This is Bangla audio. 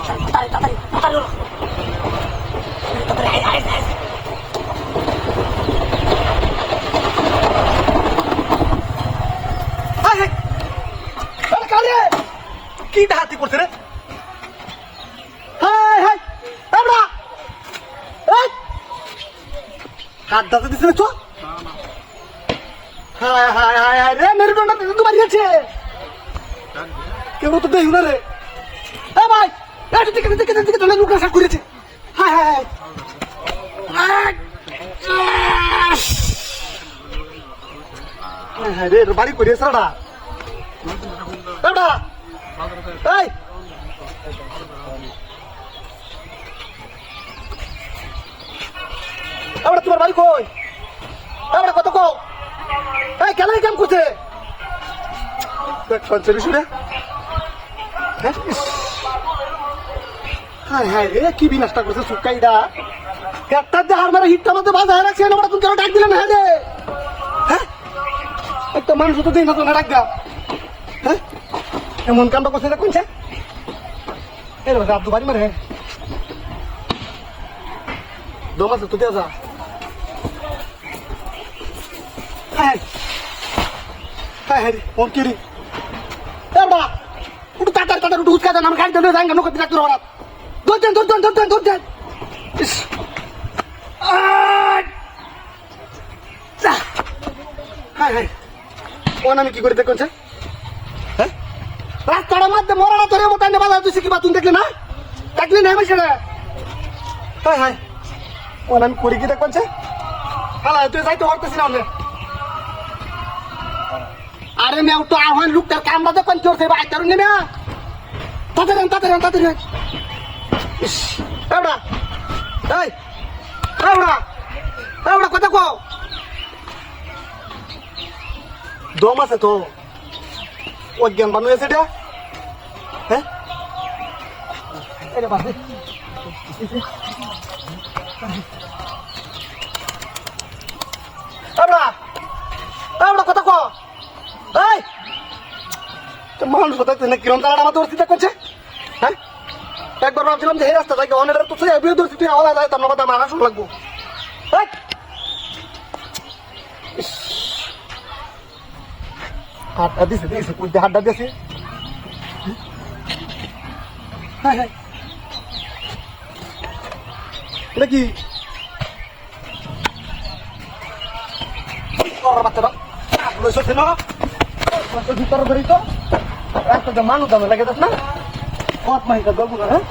তাড়াতাড়ি কি ডাহাতি করছে রে? হাত দাঁতে দিচ্ছে না? চো হায় হায় হায় হায় রে, মেরুদণ্ডটা তো বাড়ি যাচ্ছে, কেউ তো দেখি না রে। ভাই দিকে তোলে লুকরা শাক করেছে। হায় হায় হায় হায় রে, বাড়ি করে সারাটা এই আমরা তোমার বাড়ি কই? আমরা কত কো এই কেলাই কাম করছে শুনে। হায় হায় রে, কি বিনাশটা করছে সুকাইটা। একটা যে হার মারা হিটটা মধ্যে বাজায় রাখছে, আমরা তুমি কেন ডাক দিলে না? হ্যাঁ একটা মানুষ তো দিন না ডাক গা। হ্যাঁ এমন কাণ্ড করছে কোনছে এরকম আব্দু বাড়ি মারে দম আছে তো দেওয়া যা। হ্যাঁ হ্যাঁ হ্যাঁ ওর কি রে একটু তাড়াতাড়ি একটু উৎকা দেন, আমি গাড়ি ধরে যাই নৌকা ডাক্তার ওরা ধরতেন। হ্যাঁ হ্যাঁ ওন আমি কি করে দেখছে? হ্যাঁ রাস্তার মধ্যে মরাটা ধরে মতো বাজার তুই কি বা তুমি দেখলি না? দেখলি না আমি সেটা? হ্যাঁ হ্যাঁ ওন আমি করি কি দেখছে? হ্যাঁ তুই যাইতে পারতেছি না। আরে মেয়ে তো আহ্বান লোকটার কামটা দেখেন চলছে ভাই, তার নেমে তাড়াতাড়ি কথা কো দম আছে তো অজ্ঞান বানু আছে এটা। হ্যাঁ কথা কো মানুষ কিরম তারা আমার দোষ চিন্তা করছে। হ্যাঁ একবার ভাবছিলাম যে এই রাস্তা থেকে অনেক তো ধরছি, তুই আওয়াজ যায় তার কথা আমার আসন লাগবো। হাতটা দিছে হাতটা দিয়েছে। হ্যাঁ হ্যাঁ এটা কি বাচ্চাটা ভিতরে ধরি তো একটা মানুষ দামে লাগে না কত মাহিটা গল্প না। হ্যাঁ